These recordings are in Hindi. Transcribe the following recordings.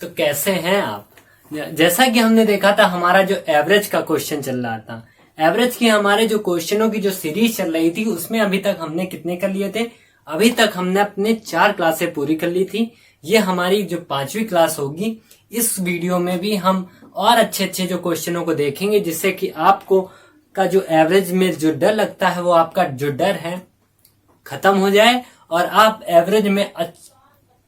तो कैसे हैं आप। जैसा कि हमने देखा था हमारा जो एवरेज का क्वेश्चन चल रहा था, एवरेज की हमारे जो क्वेश्चनों की जो सीरीज चल रही थी उसमें अभी तक हमने कितने कर लिए थे। अभी तक हमने अपने 4 क्लासें पूरी कर ली थी। ये हमारी जो 5वीं क्लास होगी। इस वीडियो में भी हम और अच्छे अच्छे जो क्वेश्चनों को देखेंगे जिससे कि आपको का जो एवरेज में जो डर लगता है वो आपका जो डर है खत्म हो जाए और आप एवरेज में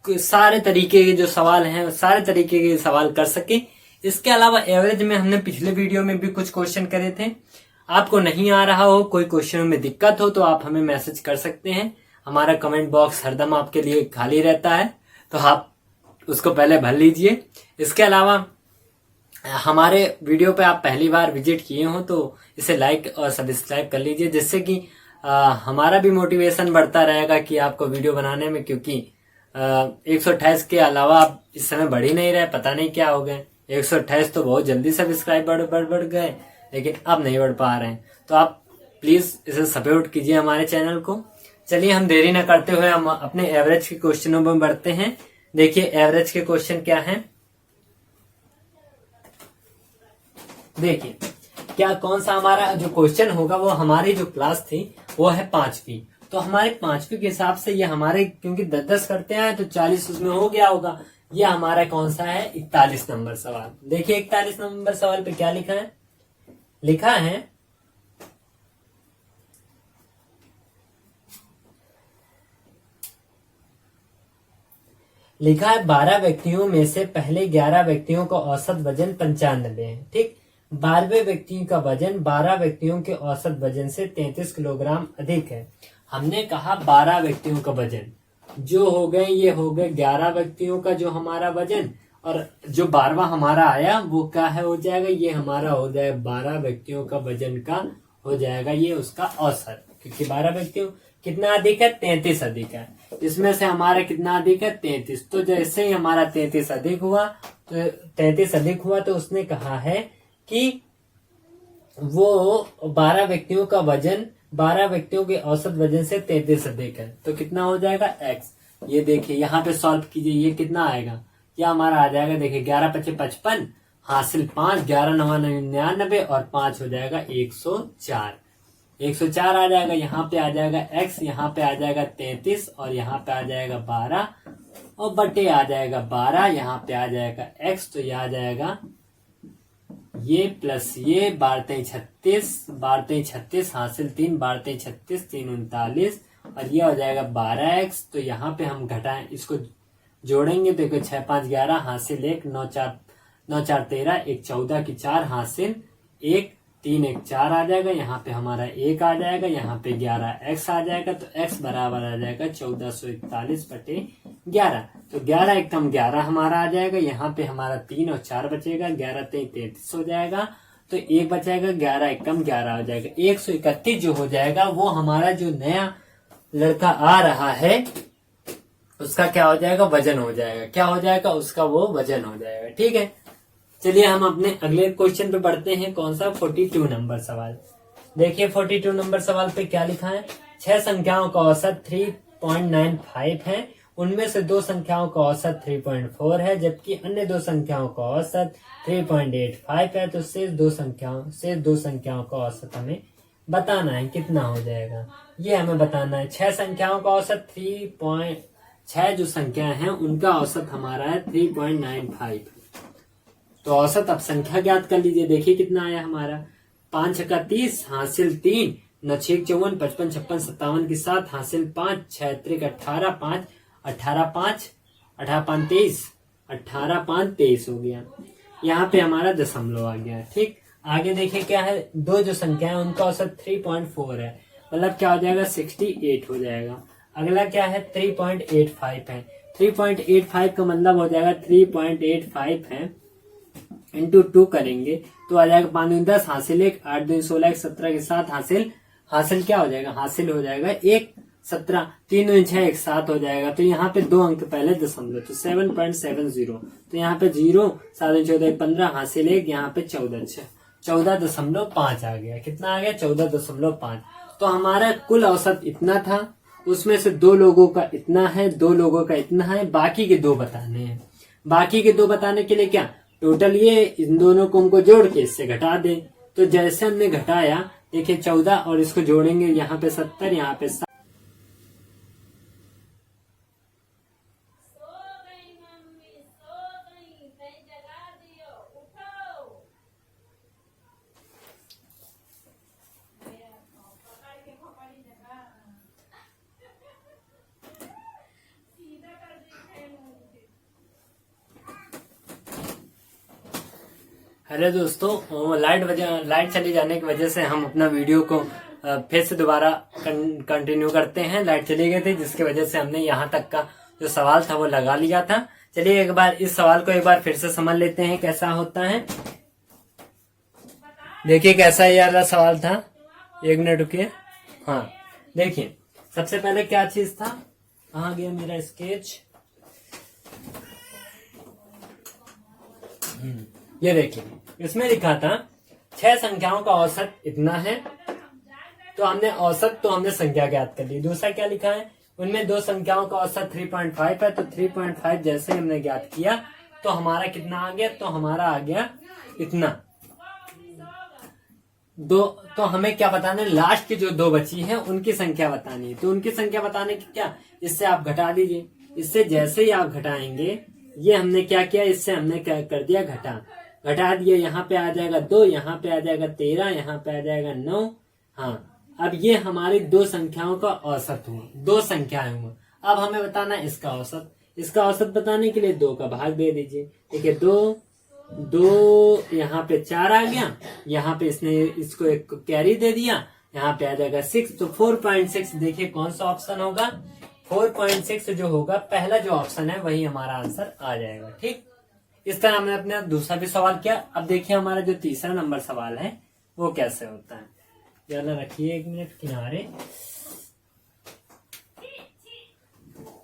सारे तरीके के जो सवाल हैं सारे तरीके के सवाल कर सके। इसके अलावा एवरेज में हमने पिछले वीडियो में भी कुछ क्वेश्चन करे थे। आपको नहीं आ रहा हो, कोई क्वेश्चनों में दिक्कत हो तो आप हमें मैसेज कर सकते हैं। हमारा कमेंट बॉक्स हरदम आपके लिए खाली रहता है, तो आप उसको पहले भर लीजिए। इसके अलावा हमारे वीडियो पे आप पहली बार विजिट किए हो तो इसे लाइक और सब्सक्राइब कर लीजिए, जिससे कि हमारा भी मोटिवेशन बढ़ता रहेगा कि आपको वीडियो बनाने में, क्योंकि 128 के अलावा आप इस समय बढ़ ही नहीं रहे, पता नहीं क्या हो गए। 128 तो बहुत जल्दी सब्सक्राइब बढ़ गए, लेकिन अब नहीं बढ़ पा रहे हैं। तो आप प्लीज इसे सपोर्ट कीजिए हमारे चैनल को। चलिए हम देरी न करते हुए हम अपने एवरेज के क्वेश्चनों में बढ़ते हैं। देखिए एवरेज के क्वेश्चन क्या हैं। देखिए क्या कौन सा हमारा जो क्वेश्चन होगा वो हमारी जो क्लास थी वो है 5वीं। तो हमारे 5वीं के हिसाब से ये हमारे क्योंकि 10-10 करते हैं तो 40 उसमें हो गया होगा। ये हमारा कौन सा है 41 नंबर सवाल। देखिए 41 नंबर सवाल पे क्या लिखा है। लिखा है लिखा है 12 व्यक्तियों में से पहले 11 व्यक्तियों का औसत वजन 95 है। ठीक, 12वें व्यक्ति का वजन 12 व्यक्तियों के औसत वजन से 33 किलोग्राम अधिक है। हमने कहा 12 व्यक्तियों का वजन जो हो गए ये हो गए 11 व्यक्तियों का जो हमारा वजन, और जो 12वां हमारा आया वो क्या है हो जाएगा, ये हमारा हो जाएगा 12 व्यक्तियों का वजन का हो जाएगा ये उसका औसत, क्योंकि 12 व्यक्तियों कितना अधिक है 33 अधिक है। इसमें से हमारा कितना अधिक है 33। तो जैसे ही हमारा 33 अधिक हुआ तो उसने कहा है कि वो 12 व्यक्तियों का वजन 12 व्यक्तियों के औसत वजन से 33 अधिक है। तो कितना हो जाएगा x। ये देखिए यहाँ पे सॉल्व कीजिए, ये कितना आएगा, यह हमारा आ जाएगा। देखिए 11 × 5 = 55 हासिल 5, 11 × 9 = 99 और 5 हो जाएगा 104। 104 आ जाएगा। यहाँ पे आ जाएगा x, यहाँ पे आ जाएगा 33 और यहाँ पे आ जाएगा 12 और बटे आ जाएगा 12, यहाँ पे आ जाएगा x। तो यह आ जाएगा ये प्लस ये 12 × 36 हासिल 3, 12 × 36 3 39 और ये हो जाएगा 12x। तो यहाँ पे हम घटाएं इसको जोड़ेंगे। देखो 6 × 5 = 11 हासिल 1, 9 × 4 = 13, 1 × 14 की 4 हासिल 1, 3 × 1 = 4 आ जाएगा। यहाँ पे हमारा 1 आ जाएगा, यहाँ पे 11x आ जाएगा। तो x बराबर आ जाएगा 1441/11। तो 11 × 1 = 11 हमारा आ जाएगा। यहाँ पे हमारा 3 और 4 बचेगा, 11 × 3 = 33 हो जाएगा। तो 1 बचेगा, 11 × 1 = 11 हो जाएगा। 131 जो हो जाएगा वो हमारा जो नया लड़का आ रहा है उसका क्या हो जाएगा वजन हो जाएगा। क्या हो जाएगा उसका वो वजन हो जाएगा। ठीक है, चलिए हम अपने अगले क्वेश्चन पे बढ़ते हैं। कौन सा 42 नंबर सवाल। देखिए 42 नंबर सवाल पे क्या लिखा है। 6 संख्याओं का औसत 3.95 है, उनमें से 2 संख्याओं का औसत 3.4 है, जबकि अन्य 2 संख्याओं का औसत 3.85 है। तो शेष दो संख्याओं का औसत हमें बताना है, कितना हो जाएगा ये हमें बताना है। 6 संख्याओं का औसत 6 जो संख्या है उनका औसत हमारा है 3.95। तो औसत अब संख्या ज्ञात कर लीजिए। देखिए कितना आया हमारा। 5 × 30 हासिल 3, 9 × 6 = 54, 55 × 56 = 57 की 7 हासिल 5, 6 × 3 = 18, 5 18 5 18 5 23, 18 5 23 हो गया। यहाँ पे हमारा दशमलव आ गया। ठीक, आगे देखिए क्या है। 2 जो संख्या है उनका औसत 3.4 है, मतलब क्या हो जाएगा 68 हो जाएगा। अगला क्या है 3.85 है। 3.85 का मतलब हो जाएगा 3.85 है इंटू 2 करेंगे तो आ जाएगा 5 × 10 हासिल 1, 8 × 2 = 16, 17 के साथ हासिल क्या हो जाएगा, हासिल हो जाएगा 1, 17, 3 × 6 = 7 हो जाएगा। तो यहाँ पे 2 अंक पहले दशमलव, तो 7.70। तो यहाँ पे 0, 7 × 14 = 15 हासिल 1, यहाँ पे 14.5 आ गया। कितना आ गया 14.5। तो हमारा कुल औसत इतना था, उसमें से 2 लोगों का इतना है, 2 लोगों का इतना है, बाकी के 2 बताने हैं। बाकी के 2 बताने के लिए क्या, टोटल ये इन दोनों को हमको जोड़ के इससे घटा दे। तो जैसे हमने घटाया, देखिए 14 और इसको जोड़ेंगे, यहाँ पे 70, यहाँ पे 60। हेलो दोस्तों, लाइट चली जाने की वजह से हम अपना वीडियो को फिर से दोबारा कंटिन्यू करते हैं। लाइट चली गई थी जिसकी वजह से हमने यहाँ तक का जो सवाल था वो लगा लिया था। चलिए एक बार इस सवाल को एक बार फिर से समझ लेते हैं कैसा होता है। देखिए कैसा ये वाला सवाल था, 1 मिनट रुकिए। हाँ देखिए, सबसे पहले क्या चीज था, कहाँ गया मेरा स्केच। ये देखिए इसमें लिखा था 6 संख्याओं का औसत इतना है, तो हमने संख्या ज्ञात कर ली। दूसरा क्या लिखा है, उनमें 2 संख्याओं का औसत 3.5 है, तो 3.5 जैसे हमने ज्ञात किया तो हमारा कितना आ गया, तो हमारा आ गया इतना। तो हमें क्या बताना है, लास्ट की जो 2 बची है उनकी संख्या बतानी है। तो उनकी संख्या बताने की क्या, इससे आप घटा दीजिए। इससे जैसे ही आप घटाएंगे, ये हमने क्या किया, इससे हमने क्या कर दिया, घटा दिया। यहाँ पे आ जाएगा 2, यहाँ पे आ जाएगा 13, यहाँ पे आ जाएगा 9। हाँ, अब ये हमारी 2 संख्याओं का औसत हुआ, 2 संख्याएं हुआ। अब हमें बताना है इसका औसत। इसका औसत बताने के लिए 2 का भाग दे दीजिए। देखिए 2 यहाँ पे 4 आ गया, यहाँ पे इसने इसको एक कैरी दे दिया, यहाँ पे आ जाएगा 6, तो 4.6। देखिए कौन सा ऑप्शन होगा, 4.6 जो होगा, पहला जो ऑप्शन है वही हमारा आंसर आ जाएगा। ठीक, इस तरह हमने अपना दूसरा भी सवाल किया। अब देखिए हमारा जो तीसरा नंबर सवाल है वो कैसे होता है। जरा रखिए 1 मिनट किनारे।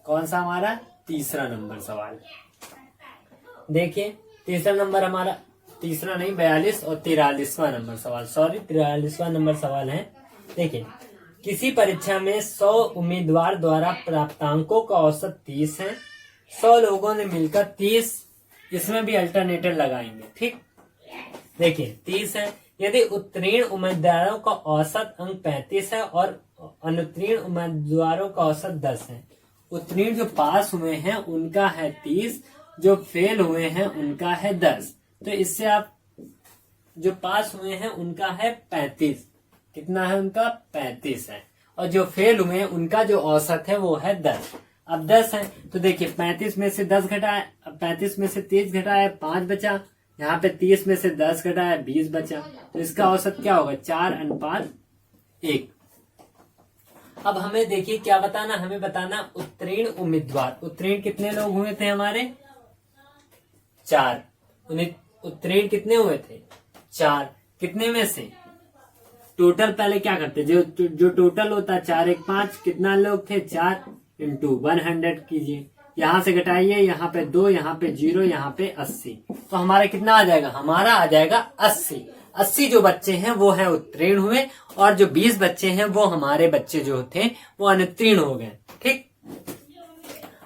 कौन सा हमारा तीसरा नंबर सवाल, देखिए तीसरा नंबर हमारा, तीसरा नहीं 42 और 43वां नंबर सवाल, 43वां नंबर सवाल है। देखिए किसी परीक्षा में 100 उम्मीदवार द्वारा प्राप्तांकों का औसत 30 है। 100 लोगों ने मिलकर 30, इसमें भी अल्टरनेटर लगाएंगे। ठीक, देखिए 30 है। यदि उत्तीर्ण उम्मीदवारों का औसत अंक 35 है और अनुत्तीर्ण उम्मीदवारों का औसत 10 है। उत्तीर्ण जो पास हुए हैं उनका है 30, जो फेल हुए हैं उनका है 10। तो इससे आप, जो पास हुए हैं उनका है 35, कितना है उनका, 35 है, और जो फेल हुए हैं उनका जो औसत है वो है 10। अब 10 है तो देखिए 35 में से 10 घटाए, 35 में से 30 घटाए 5 बचा, यहाँ पे 30 में से 10 घटाए 20 बचा, तो इसका औसत क्या होगा, 4:1। अब हमें देखिए क्या बताना, हमें बताना उत्तीर्ण उम्मीदवार। उत्तीर्ण कितने लोग हुए थे हमारे, 4। उत्तीर्ण कितने हुए थे, 4। कितने में से, टोटल पहले क्या करते, जो टोटल होता है 4 1 5, कितना लोग थे, 4 × 100 कीजिए। यहाँ से घटाइए, यहाँ पे 2, यहाँ पे 0, यहाँ पे 80, तो हमारा कितना आ जाएगा, हमारा आ जाएगा 80। 80 जो बच्चे हैं वो है उत्तीर्ण हुए, और जो 20 बच्चे हैं वो हमारे बच्चे जो थे वो अनुत्तीर्ण हो गए। ठीक,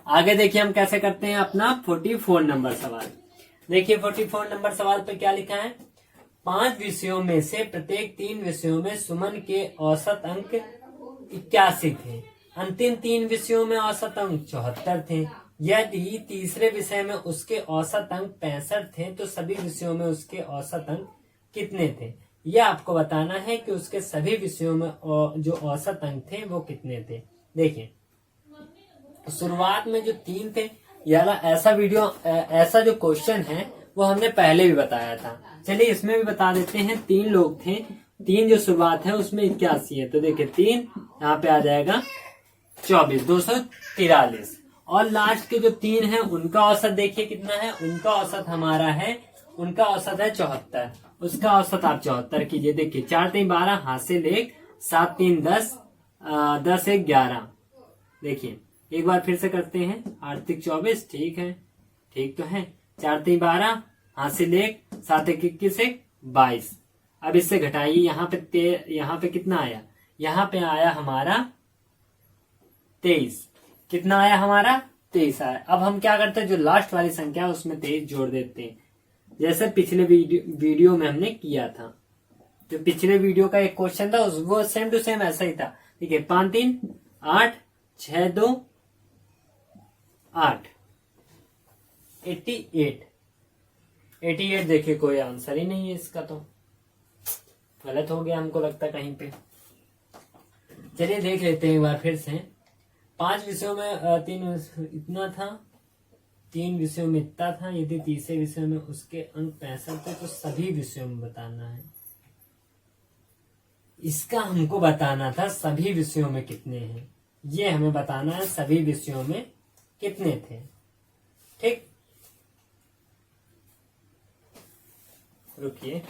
आगे देखिए हम कैसे करते हैं अपना 44 नंबर सवाल। देखिए 44 नंबर सवाल पे क्या लिखा है, 5 विषयों में से प्रत्येक 3 विषयों में सुमन के औसत अंक 81 थे। अंतिम 3 विषयों में औसत अंक 74 थे। यदि तीसरे विषय में उसके औसत अंक 65 थे तो सभी विषयों में उसके औसत अंक कितने थे। यह आपको बताना है कि उसके सभी विषयों में जो औसत अंक थे वो कितने थे। देखिए शुरुआत में जो 3 थे, यार ऐसा जो क्वेश्चन है वो हमने पहले भी बताया था। चलिए इसमें भी बता देते हैं। 3 लोग थे, 3 जो शुरुआत है उसमें 81 है, तो देखिए 3 यहाँ पे आ जाएगा 24, 243, और लास्ट के जो 3 है उनका औसत देखिए कितना है, उनका औसत हमारा है, उनका औसत है 74, उसका औसत आप 74 कीजिए। देखिए 4 3 12, हाथ से 1, 7 3 10, 10 1 11। देखिए एक बार फिर से करते हैं, 8 3 24, ठीक है, ठीक तो है। 4 3 12, हाथ से 1, 7 1 21 22। अब इससे घटाइए, यहाँ पे कितना आया, यहाँ पे आया हमारा 23। कितना आया हमारा 23 आया। अब हम क्या करते हैं, जो लास्ट वाली संख्या है उसमें 23 जोड़ देते हैं, जैसे पिछले वीडियो में हमने किया था। जो पिछले वीडियो का एक क्वेश्चन था वो सेम टू सेम ऐसा ही था। ठीक है, 5 3 8 6 2 8 88। देखिए कोई आंसर ही नहीं है इसका, तो गलत हो गया हमको लगता है कहीं पे। चलिए देख लेते हैं एक बार फिर से। 5 विषयों में 3 इतना था, 3 विषयों में इतना था। यदि तीसरे विषय में उसके अंक 65 थे तो सभी विषयों में बताना है। इसका हमको बताना था सभी विषयों में कितने हैं, ये हमें बताना है सभी विषयों में कितने थे। ठीक, रुकिए,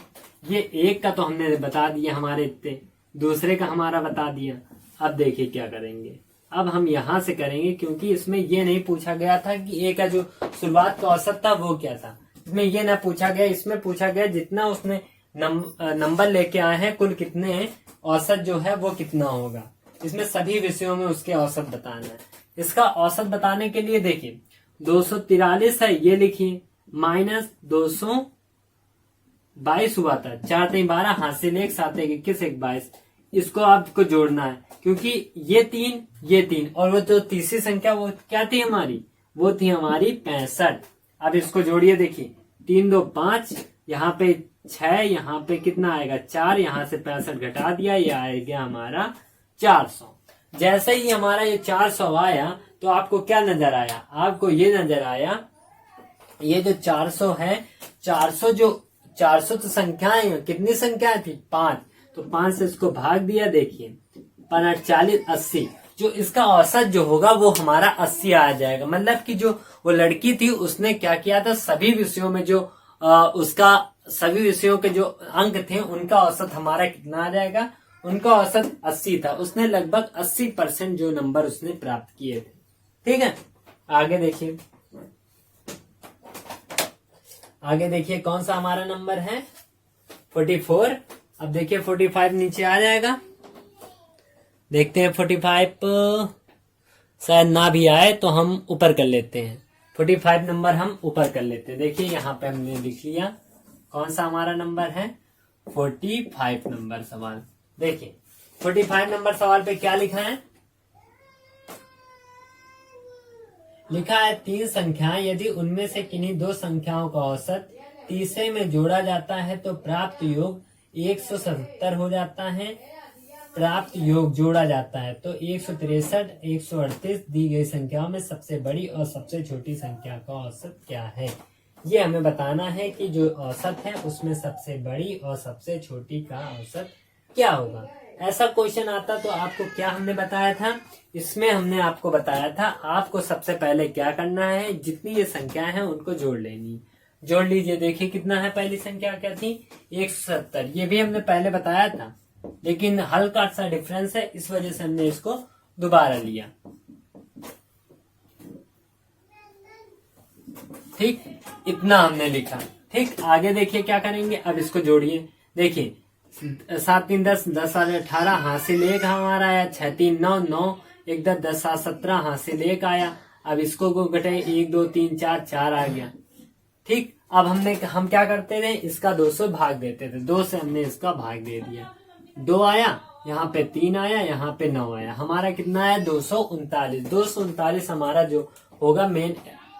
ये एक का तो हमने बता दिया हमारे इतने, दूसरे का हमारा बता दिया। अब देखिए क्या करेंगे, अब हम यहां से करेंगे, क्योंकि इसमें ये नहीं पूछा गया था कि ए का जो शुरुआत का औसत था वो क्या था। इसमें ये ना पूछा गया, इसमें पूछा गया जितना उसने नंबर लेके आए हैं कुल कितने, औसत जो है वो कितना होगा। इसमें सभी विषयों में उसके औसत बताना है। इसका औसत बताने के लिए देखिए 243 है, ये लिखिए, माइनस 222 हुआ था, 4 3 12, हाथ से 1 7 1 21 1 22। इसको आपको जोड़ना है, क्योंकि ये 3 और वो जो तीसरी संख्या वो क्या थी हमारी, वो थी हमारी 65। अब इसको जोड़िए, देखिए 3 2 5, यहाँ पे 6, यहाँ पे कितना आएगा 4, यहाँ से 65 घटा दिया, ये आएगा हमारा 400। जैसे ही हमारा ये 400 आया तो आपको क्या नजर आया, आपको ये नजर आया, ये जो 400 है, 400 तो संख्याएं, कितनी संख्याएं थी 5, तो 5 से इसको भाग दिया। देखिए 5 40 80, जो इसका औसत जो होगा वो हमारा 80 आ जाएगा। मतलब कि जो वो लड़की थी उसने क्या किया था, सभी विषयों में जो उसका सभी विषयों के जो अंक थे उनका औसत हमारा कितना आ जाएगा, उनका औसत 80 था। उसने लगभग 80% जो नंबर उसने प्राप्त किए थे। ठीक है, आगे देखिए, आगे देखिए कौन सा हमारा नंबर है 44। अब देखिए 45 नीचे आ जाएगा, देखते हैं 45 शायद ना भी आए तो हम ऊपर कर लेते हैं। 45 नंबर हम ऊपर कर लेते हैं। देखिए यहाँ पे हमने लिख लिया कौन सा हमारा नंबर है 45 नंबर सवाल। देखिए 45 नंबर सवाल पे क्या लिखा है, लिखा है 3 संख्याएं, यदि उनमें से किन्हीं 2 संख्याओं का औसत तीसरे में जोड़ा जाता है तो प्राप्त योग 177 हो जाता है। प्राप्त योग जोड़ा जाता है तो 163 138 दी गई संख्याओं में सबसे बड़ी और सबसे छोटी संख्या का औसत क्या है। ये हमें बताना है कि जो औसत है उसमें सबसे बड़ी और सबसे छोटी का औसत क्या होगा। ऐसा क्वेश्चन आता तो आपको क्या हमने बताया था, इसमें हमने आपको बताया था आपको सबसे पहले क्या करना है, जितनी ये संख्या है उनको जोड़ लेनी। जोड़ लीजिए, देखिए कितना है, पहली संख्या क्या थी 170, ये भी हमने पहले बताया था लेकिन हल्का सा डिफरेंस है, इस वजह से हमने इसको दोबारा लिया। ठीक, इतना हमने लिखा। ठीक, आगे देखिए क्या करेंगे, अब इसको जोड़िए। देखिए 7 3 10, 10 7 18, हासिल 1 हमारा आया, 6 3 9 9 1 10 10 7 17, हासिल 1 आया। अब इसको घटाए 1 2 3 4 4 आ गया। ठीक, अब हम क्या करते थे, इसका 2 से भाग देते थे, 2 से हमने इसका भाग दे दिया, 2 आया, यहाँ पे 3 आया, यहाँ पे 9 आया, हमारा कितना आया 239। 239 हमारा जो होगा मेन,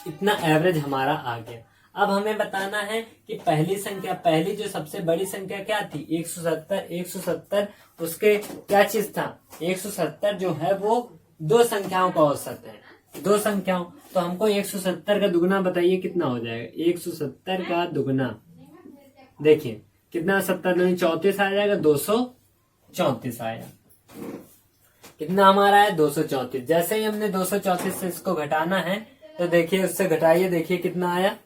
इतना एवरेज हमारा आ गया। अब हमें बताना है कि पहली संख्या, पहली जो सबसे बड़ी संख्या क्या थी 170। 170 उसके क्या चीज था, 170 जो है वो 2 संख्याओं का औसत है, 2 संख्याओं। तो हमको 170 का दुगना बताइए कितना हो जाएगा, 170 का दुगना देखिए कितना, 70 दूनी 34 आ जाएगा, 234 आया। कितना हमारा है 234। जैसे ही हमने 234 से इसको घटाना है तो देखिए उससे घटाइए, देखिए कितना आया,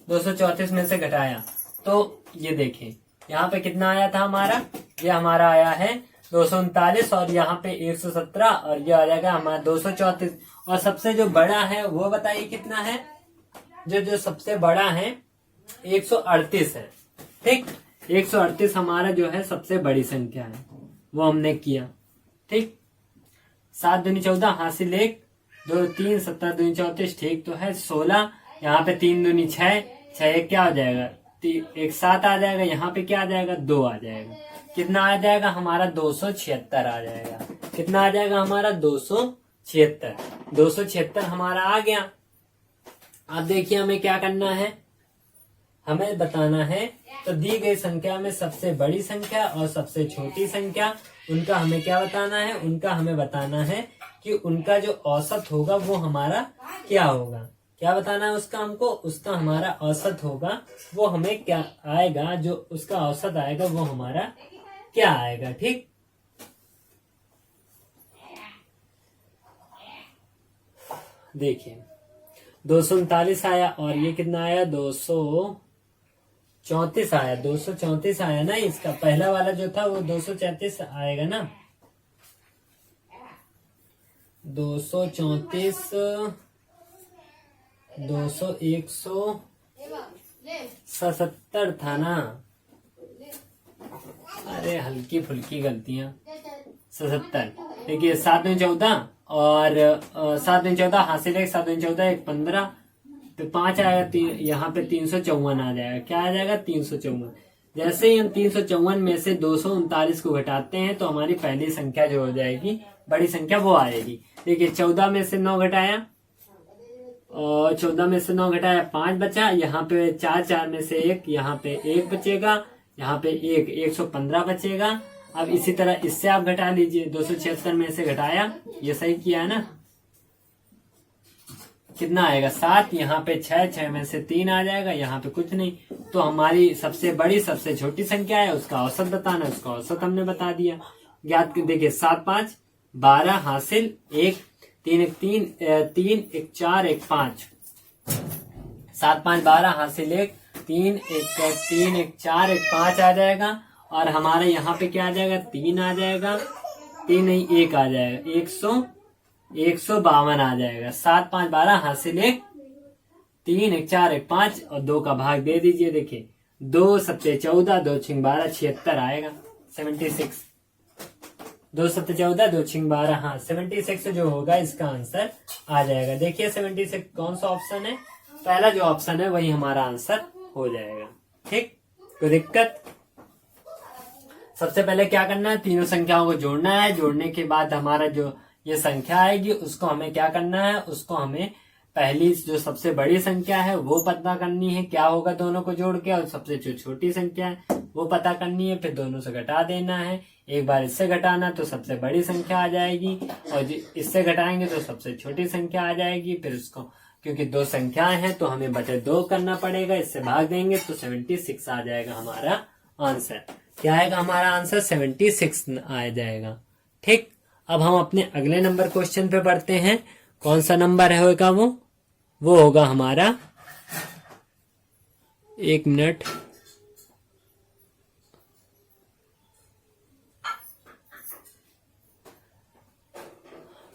234 में से घटाया तो ये देखिए यहाँ पे कितना आया था हमारा, ये हमारा आया है 239 और यहाँ पे 117 और ये आ जाएगा हमारा 234। और सबसे जो बड़ा है वो बताइए कितना है, जो सबसे बड़ा है 138 है। ठीक, 138 हमारा जो है सबसे बड़ी संख्या है, वो हमने किया। ठीक, 7 दूनी 14, हासिल 1, 2 3 17 2 34, ठीक तो है। 16, यहाँ पे 3 दूनी 6, 6 एक क्या हो जाएगा, 1 7 आ जाएगा। यहाँ पे क्या आ जाएगा, 2 आ जाएगा। कितना आ जाएगा हमारा, 276 आ जाएगा। कितना आ जाएगा हमारा, 276। 276 हमारा आ गया। अब देखिए हमें क्या करना है, हमें बताना है तो दी गई संख्या में सबसे बड़ी संख्या और सबसे छोटी संख्या, उनका हमें क्या बताना है, उनका हमें बताना है कि उनका जो औसत होगा वो हमारा क्या होगा। क्या बताना है उसका हमको, उसका हमारा औसत होगा वो हमें क्या आएगा, जो उसका औसत आएगा वो हमारा क्या आएगा। ठीक, देखिए 239 आया और ये कितना आया, 234 आया। 234 आया ना, इसका पहला वाला जो था वो 234 आएगा ना। 234 200 177 था ना। अरे हल्की फुल्की गलतियां। 77, देखिए 7 में 14 और 7 में 14 हासिल है, 7 में 14 1 15, तो 5 आएगा। यहाँ पे 354 आ जाएगा। क्या आ जाएगा, 354। जैसे ही हम 354 में से 239 को घटाते हैं तो हमारी पहली संख्या जो हो जाएगी, बड़ी संख्या, वो आएगी। देखिए 14 में से 9 घटाया और 14 में से 9 घटाया 5 बचा। यहाँ पे 4 में से 1, यहाँ पे 1 बचेगा, यहाँ पे 115 बचेगा। अब इसी तरह इससे आप घटा लीजिए। 276 में से घटाया, ये सही किया है ना। कितना आएगा, 7। यहाँ पे 6 में से 3 आ जाएगा, यहाँ पे कुछ नहीं। तो हमारी सबसे बड़ी सबसे छोटी संख्या है, उसका औसत बताना है। उसका औसत हमने बता दिया, ज्ञात। देखिए 7 5 12 हासिल 1 3 1 3 3 1 4 1 5। 7 5 12 हासिल 1 3 1 4 1 5 आ जाएगा। और हमारे यहाँ पे क्या आ जाएगा, 3 आ जाएगा, 3 नहीं 1 आ जाएगा, 152 आ जाएगा। 7 5 12 हासिल 1 3 1 4 1 5 और 2 का भाग दे दीजिए। देखिए 2 7 14 2 6 12 76 आएगा, 76। 2 7 14 2 6 12, हाँ 76 जो होगा इसका आंसर आ जाएगा। देखिए 76 कौन सा ऑप्शन है, पहला जो ऑप्शन है वही हमारा आंसर हो जाएगा। ठीक, कोई दिक्कत। सबसे पहले क्या करना है, तीनों संख्याओं को जोड़ना है। जोड़ने के बाद हमारा जो ये संख्या आएगी उसको हमें क्या करना है, उसको हमें पहली जो सबसे बड़ी संख्या है वो पता करनी है, क्या होगा दोनों को जोड़ के। और सबसे जो छोटी संख्या है वो पता करनी है, फिर दोनों से घटा देना है। एक बार इससे घटाना तो सबसे बड़ी संख्या आ जाएगी, और इससे घटाएंगे तो सबसे छोटी संख्या आ जाएगी। फिर उसको, क्योंकि 2 संख्याएं हैं तो हमें बटे 2 करना पड़ेगा, इससे भाग देंगे तो 76 आ जाएगा हमारा आंसर। क्या आएगा हमारा आंसर, 76 आ जाएगा। ठीक, अब हम अपने अगले नंबर क्वेश्चन पे बढ़ते हैं। कौन सा नंबर होगा वो होगा हमारा, 1 मिनट,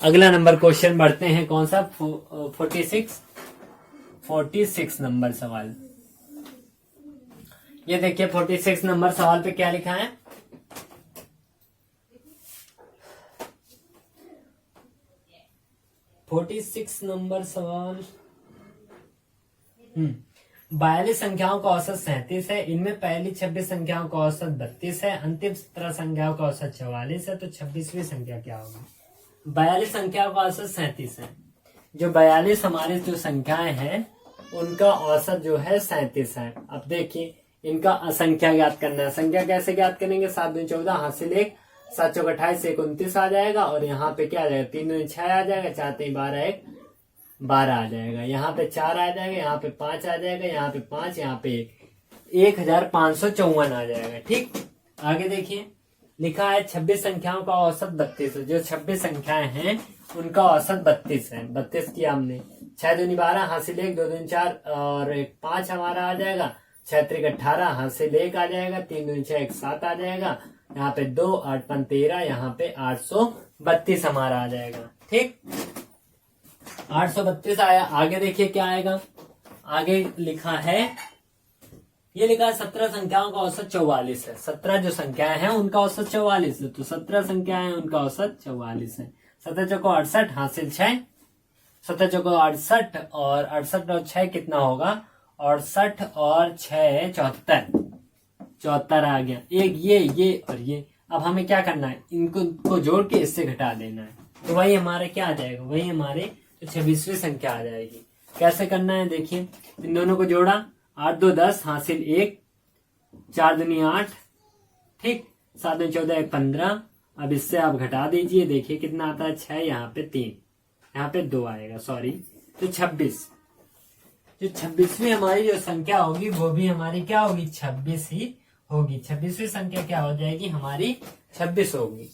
अगला नंबर क्वेश्चन बढ़ते हैं। कौन सा, 46 नंबर सवाल। ये देखिए 46 नंबर सवाल पे क्या लिखा है, 46 नंबर सवाल। 42 संख्याओं का औसत 37 है। इनमें पहली 26 संख्याओं का औसत 32 है। अंतिम 17 संख्याओं का औसत 44 है। तो 26वीं संख्या क्या होगी। 42 संख्याओं का औसत 37 है। जो 42 हमारी जो संख्याएं हैं उनका औसत जो है 37 है। अब देखिए इनका संख्या ज्ञात करना है। संख्या कैसे ज्ञात करेंगे, 7 2 14 हासिल 1 7 चौक 28 1 29 आ जाएगा। और यहाँ पे क्या आ जाएगा, 3 2 6 आ जाएगा, 4 3 12 1 12 आ जाएगा। यहाँ पे 4 आ जाएगा, यहाँ पे 5 आ जाएगा, यहाँ पे 5, यहाँ पे 1554 आ जाएगा। ठीक, आगे देखिए लिखा है 26 संख्याओं का औसत 32 है। जो 26 संख्याएं हैं उनका औसत 32 है। 32 किया हमने, 6 2 12 हासिल 1 2 2 4 और 1 5 हमारा आ जाएगा। 6 3 18 हासिल 1 आ जाएगा। 3 2 6 1 7 आ जाएगा। यहाँ पे 2 8 5 13, यहाँ पे 832 हमारा आ जाएगा। ठीक, 832 आया। आगे देखिए क्या आएगा, आगे लिखा है, ये लिखा है 17 संख्याओं का औसत 44 है। 17 जो संख्याएं हैं उनका औसत 44 है। तो 17 संख्याएं हैं उनका औसत 44 है। 17 चौको 68 हासिल 6 17 चौको 68 और 68 और 6 कितना होगा, 68 और 6 74, 74 आ गया। एक ये और ये। अब हमें क्या करना है, इनको जोड़ के इससे घटा देना है, तो वही हमारे क्या आ जाएगा, वही हमारे तो 26वीं संख्या आ जाएगी। कैसे करना है देखिए, इन दोनों को जोड़ा, 8 2 10 हासिल 1, 4 दूनी 8, ठीक, 7 दूनी 14 1 15। अब इससे आप घटा दीजिए, देखिए कितना आता है, 6, यहाँ पे 3, यहाँ पे 2 आएगा, सॉरी, तो 26। जो 26वीं हमारी जो संख्या होगी वो भी हमारी क्या होगी, 26 ही होगी। 26वीं संख्या क्या हो जाएगी हमारी, 26 होगी।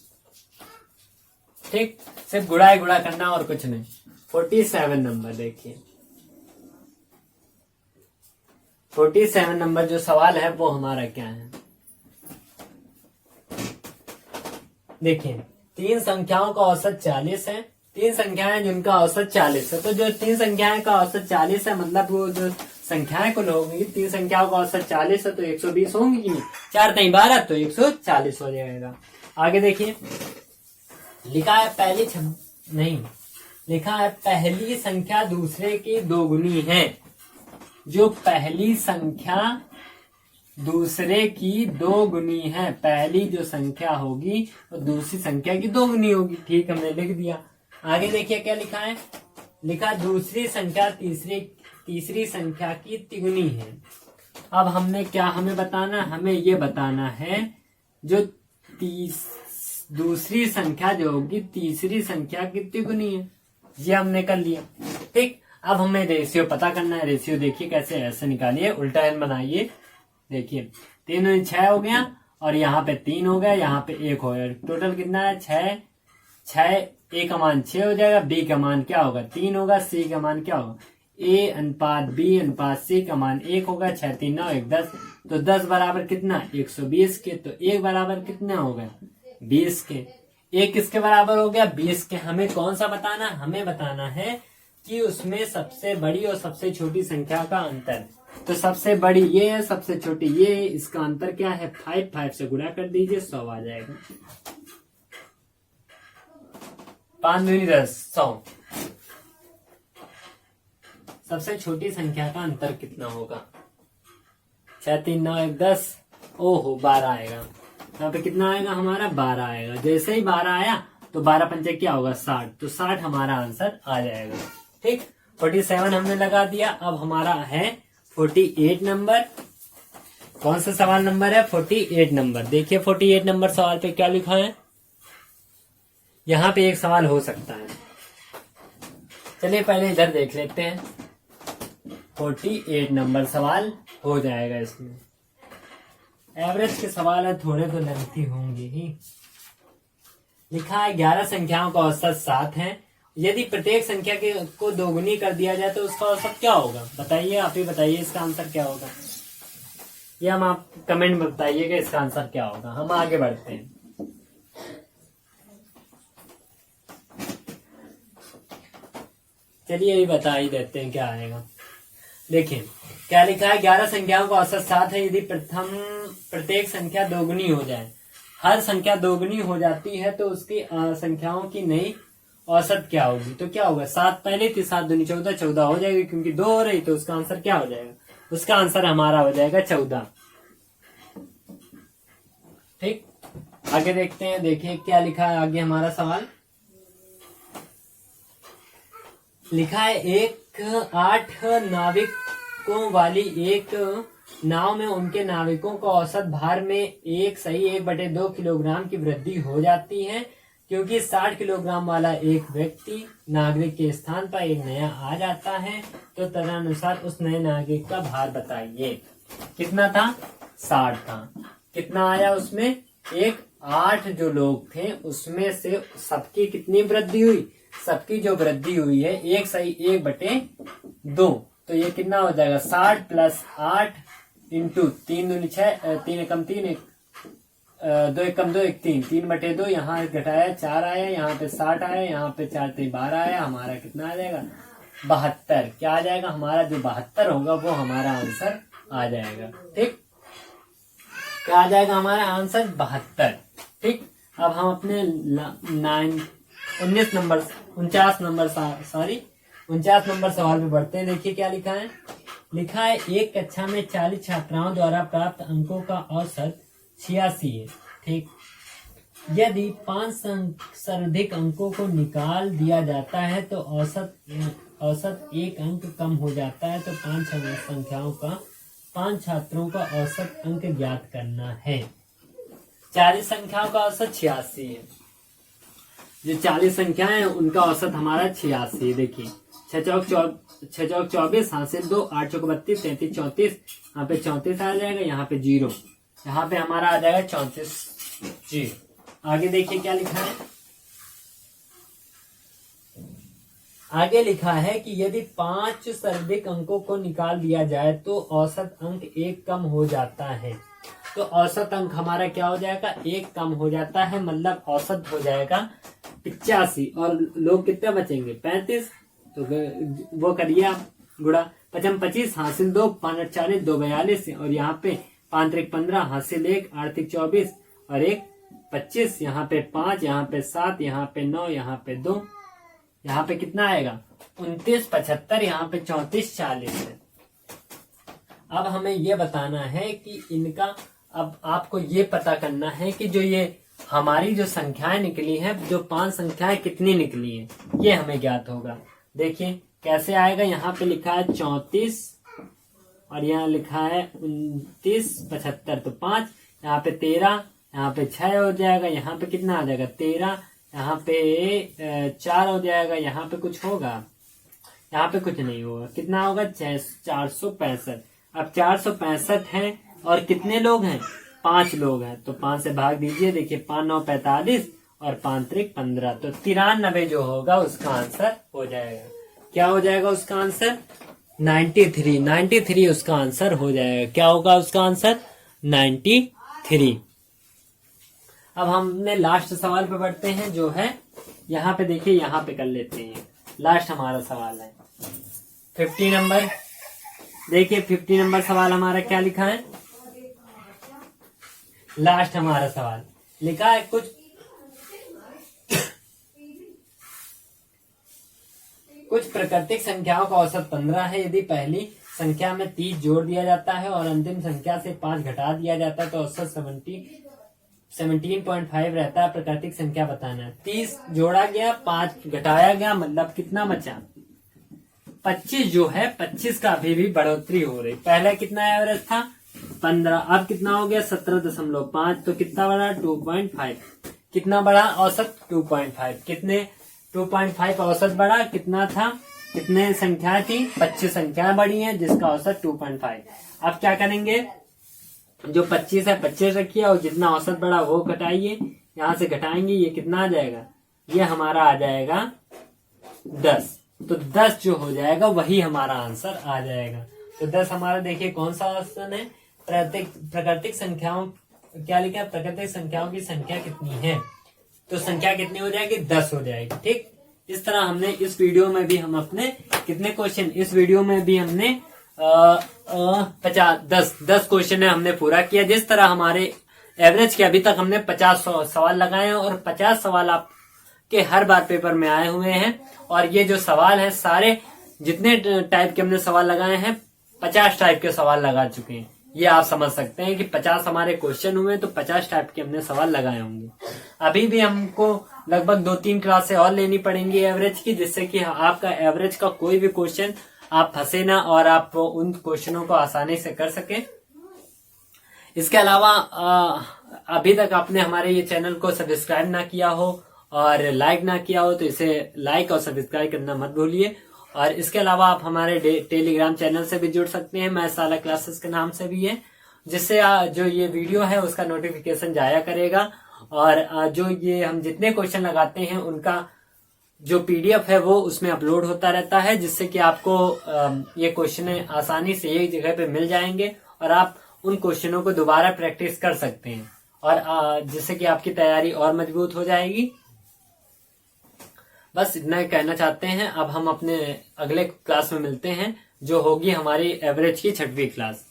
ठीक, सिर्फ गुड़ा करना और कुछ नहीं। 47 नंबर देखिए, 47 नंबर जो सवाल है वो हमारा क्या है, देखिए 3 संख्याओं का औसत 40 है, 3 संख्याएं जिनका औसत 40 है, तो जो 3 संख्याएं का औसत 40 है, मतलब वो जो संख्याएं कुल होंगी, 3 संख्याओं का औसत 40 है तो 120 होंगी कि नहीं, 4 3 12 तो 140 हो जाएगा। आगे देखिए, लिखा है पहली संख्या दूसरे की दोगुनी है। जो पहली संख्या दूसरे की दोगुनी है, पहली जो संख्या होगी वो दूसरी संख्या की दोगुनी होगी। ठीक, हमने लिख दिया। आगे देखिए क्या लिखा है, लिखा दूसरी संख्या तीसरी संख्या की तिगुनी है। अब हमें बताना, हमें ये बताना है जो दूसरी संख्या जो होगी तीसरी संख्या की तिगुनी है, ये हमने कर लिया। ठीक, अब हमें रेशियो पता करना है। रेशियो देखिए कैसे, ऐसे निकालिए, उल्टा एन बनाइए। देखिए 3 दूनी 6 हो गया और यहाँ पे 3 हो गया, यहाँ पे 1 हो गया, टोटल कितना है 6। ए का मान 6 हो जाएगा, बी का मान क्या होगा 3 होगा, सी का मान क्या होगा, ए अनुपात बी अनुपात सी का मान 1 होगा। 6 3 9 1 10, तो 10 बराबर कितना 120 के, तो 1 बराबर कितना हो गया 20 के। 1 किसके बराबर हो गया 20 के। हमें कौन सा बताना, हमें बताना है कि उसमें सबसे बड़ी और सबसे छोटी संख्या का अंतर। तो सबसे बड़ी ये है, सबसे छोटी ये है, इसका अंतर क्या है 5, 5 से गुणा कर दीजिए, 100 आ जाएगा। 5 दूनी 10, 100। सबसे छोटी संख्या का अंतर कितना होगा, 6 3 9 1 10, ओहो 12 आएगा। यहाँ पे कितना आएगा हमारा 12 आएगा। जैसे ही 12 आया तो 12 पंचे क्या होगा 60, तो 60 हमारा आंसर आ जाएगा। ठीक, 47 हमने लगा दिया। अब हमारा है 48 नंबर। कौन सा सवाल नंबर है 48 नंबर। देखिए 48 नंबर सवाल पे क्या लिखा है, यहाँ पे एक सवाल हो सकता है। चलिए पहले इधर देख लेते हैं। 48 नंबर सवाल हो जाएगा। इसमें एवरेज के सवाल है, थोड़े तो लेंथी होंगे ही। लिखा है 11 संख्याओं का औसत 7 है। यदि प्रत्येक संख्या को दोगुनी कर दिया जाए तो उसका औसत क्या होगा, बताइए, आप ही बताइए इसका आंसर क्या होगा। या हम आप कमेंट में बताइएगा इसका आंसर क्या होगा। हम आगे बढ़ते हैं। चलिए अभी बता ही देते हैं क्या आएगा। देखिए क्या लिखा है, 11 संख्याओं का औसत 7 है। यदि प्रत्येक संख्या दोगुनी हो जाए, हर संख्या दोगुनी हो जाती है तो उसकी संख्याओं की नई औसत क्या होगी। तो क्या होगा, 7 पहले थी, 7 दूनी 14, 14 हो जाएगी, क्योंकि 2 हो रही तो उसका आंसर क्या हो जाएगा, उसका आंसर हमारा हो जाएगा 14। ठीक, आगे देखते हैं। देखिए क्या लिखा है आगे हमारा सवाल। लिखा है 8 नाविकों वाली एक नाव में उनके नाविकों को औसत भार में 1/2 किलोग्राम की वृद्धि हो जाती है, क्योंकि 60 किलोग्राम वाला एक व्यक्ति नागरिक के स्थान पर एक नया आ जाता है। तो तदनुसार उस नए नागरिक का भार बताइए। कितना था 60 था। कितना आया उसमें 8 जो लोग थे उसमें से सबकी कितनी वृद्धि हुई, सबकी जो वृद्धि हुई है 1/2, तो ये कितना हो जाएगा 60 + 8 इंटू 3 दूनी 6, 3 एकम 3, 2 एकम 2, 1 3, 3/2। यहाँ घटाया 4 आया, यहाँ पे 60 आया, यहाँ पे 4 3 12 आया। हमारा कितना आ जाएगा 72। क्या आ जाएगा हमारा, जो 72 होगा वो हमारा आंसर आ जाएगा। ठीक, क्या आ जाएगा हमारा आंसर 72। ठीक, अब हम अपने 49 नंबर 49 नंबर सवाल पे बढ़ते हैं। देखिए क्या लिखा है। लिखा है एक कक्षा में 40 छात्राओं द्वारा प्राप्त अंकों का औसत 86 है। ठीक, यदि 5 सर्वाधिक अंकों को निकाल दिया जाता है तो औसत 1 अंक कम हो जाता है। तो 5 छात्रों का औसत अंक ज्ञात करना है। 40 संख्याओं का औसत 86 है। जो 40 संख्याएं हैं उनका औसत हमारा 86 है। देखिए 6 चौक 24, हासिल 2, 8 चौक 32, 33 34, यहाँ पे 34 आ जाएगा, यहाँ पे 0, यहाँ पे हमारा आ जाएगा 34 जी। आगे देखिए क्या लिखा है। आगे लिखा है कि यदि 5 सर्वाधिक अंकों को निकाल दिया जाए तो औसत अंक 1 कम हो जाता है। तो औसत अंक हमारा क्या हो जाएगा, 1 कम हो जाता है, मतलब औसत हो जाएगा 85 और लोग कितने बचेंगे 35। तो वो करिए आप गुड़ा, 55 25, हासिल 2, 5 40, 2 42 और यहाँ पे 5 3 15, हासिल 1, 8 3 24 और 1 25, यहाँ पे 5, यहाँ पे 7, यहाँ पे 9, यहाँ पे 2, यहाँ पे कितना आएगा 29 75, यहाँ पे 34 40 है। अब हमें ये बताना है कि इनका, अब आपको ये पता करना है कि जो ये हमारी जो संख्याएं निकली हैं, जो 5 संख्याएं कितनी निकली हैं, ये हमें ज्ञात होगा। देखिए कैसे आएगा। यहाँ पे लिखा है 34 और यहाँ लिखा है 29 75, तो 5, यहाँ पे 13, यहाँ पे 6 हो जाएगा, यहाँ पे कितना आ जाएगा 13, यहाँ पे 4 हो जाएगा, यहाँ पे कुछ होगा, यहाँ पे कुछ नहीं होगा, कितना होगा 465। अब 465 है और कितने लोग हैं 5 लोग हैं, तो 5 से भाग दीजिए। देखिए 5 9 45 और 5 3 15, तो 93 जो होगा उसका आंसर हो जाएगा। क्या हो जाएगा उसका आंसर 93 उसका आंसर हो जाएगा। क्या होगा उसका आंसर 93। अब हमने लास्ट सवाल पे बढ़ते हैं, जो है यहाँ पे देखिए, यहाँ पे कर लेते हैं। लास्ट हमारा सवाल है 50 नंबर। देखिए 50 नंबर सवाल हमारा क्या लिखा है। लास्ट हमारा सवाल लिखा है कुछ प्राकृतिक संख्याओं का औसत 15 है। यदि पहली संख्या में 30 जोड़ दिया जाता है और अंतिम संख्या से 5 घटा दिया जाता है तो औसत 17.5 रहता है। प्राकृतिक संख्या बताना है। 30 जोड़ा गया, 5 घटाया गया, मतलब कितना बचा 25 जो है 25 का अभी भी बढ़ोतरी हो रही। पहले कितना एवरेज था 15, अब कितना हो गया 17.5, तो कितना बढ़ा 2.5। कितना बढ़ा औसत 2.5। कितने 2.5 औसत बढ़ा, कितना था, कितने संख्या थी 25 संख्याएं बढ़ी हैं, जिसका औसत 2.5। अब क्या करेंगे, जो 25 है 25 रखिए और जितना औसत बढ़ा वो घटाइए, यहाँ से घटाएंगे, ये कितना आ जाएगा, ये हमारा आ जाएगा 10। तो 10 जो हो जाएगा वही हमारा आंसर आ जाएगा। तो 10 हमारा देखिए कौन सा ऑप्शन है, प्राकृतिक संख्याओं, क्या लिखा है, प्राकृतिक संख्याओं की संख्या कितनी है, तो संख्या कितनी हो जाएगी 10 हो जाएगी। ठीक, इस तरह हमने इस वीडियो में भी हम अपने कितने क्वेश्चन, इस वीडियो में भी हमने 10 क्वेश्चन हमने पूरा किया। जिस तरह हमारे एवरेज के अभी तक हमने 50 सवाल लगाए हैं और 50 सवाल आपके हर बार पेपर में आए हुए हैं। और ये जो सवाल है सारे जितने टाइप के हमने सवाल लगाए हैं 50 टाइप के सवाल लगा चुके हैं। ये आप समझ सकते हैं कि 50 हमारे क्वेश्चन हुए तो 50 टाइप के हमने सवाल लगाए होंगे। अभी भी हमको लगभग 2-3 क्लासें और लेनी पड़ेंगी एवरेज की, जिससे कि आपका एवरेज का कोई भी क्वेश्चन आप फंसे ना और आप उन क्वेश्चनों को आसानी से कर सके। इसके अलावा अभी तक आपने हमारे ये चैनल को सब्सक्राइब ना किया हो और लाइक ना किया हो तो इसे लाइक और सब्सक्राइब करना मत भूलिए। और इसके अलावा आप हमारे टेलीग्राम चैनल से भी जुड़ सकते हैं, मैं साला क्लासेस के नाम से भी है, जिससे जो ये वीडियो है उसका नोटिफिकेशन जाया करेगा। और जो ये हम जितने क्वेश्चन लगाते हैं उनका जो PDF है वो उसमें अपलोड होता रहता है, जिससे कि आपको ये क्वेश्चन आसानी से एक जगह पे मिल जाएंगे और आप उन क्वेश्चनों को दोबारा प्रैक्टिस कर सकते हैं और जिससे कि आपकी तैयारी और मजबूत हो जाएगी। बस इतना कहना चाहते हैं। अब हम अपने अगले क्लास में मिलते हैं, जो होगी हमारी एवरेज की 6वीं क्लास।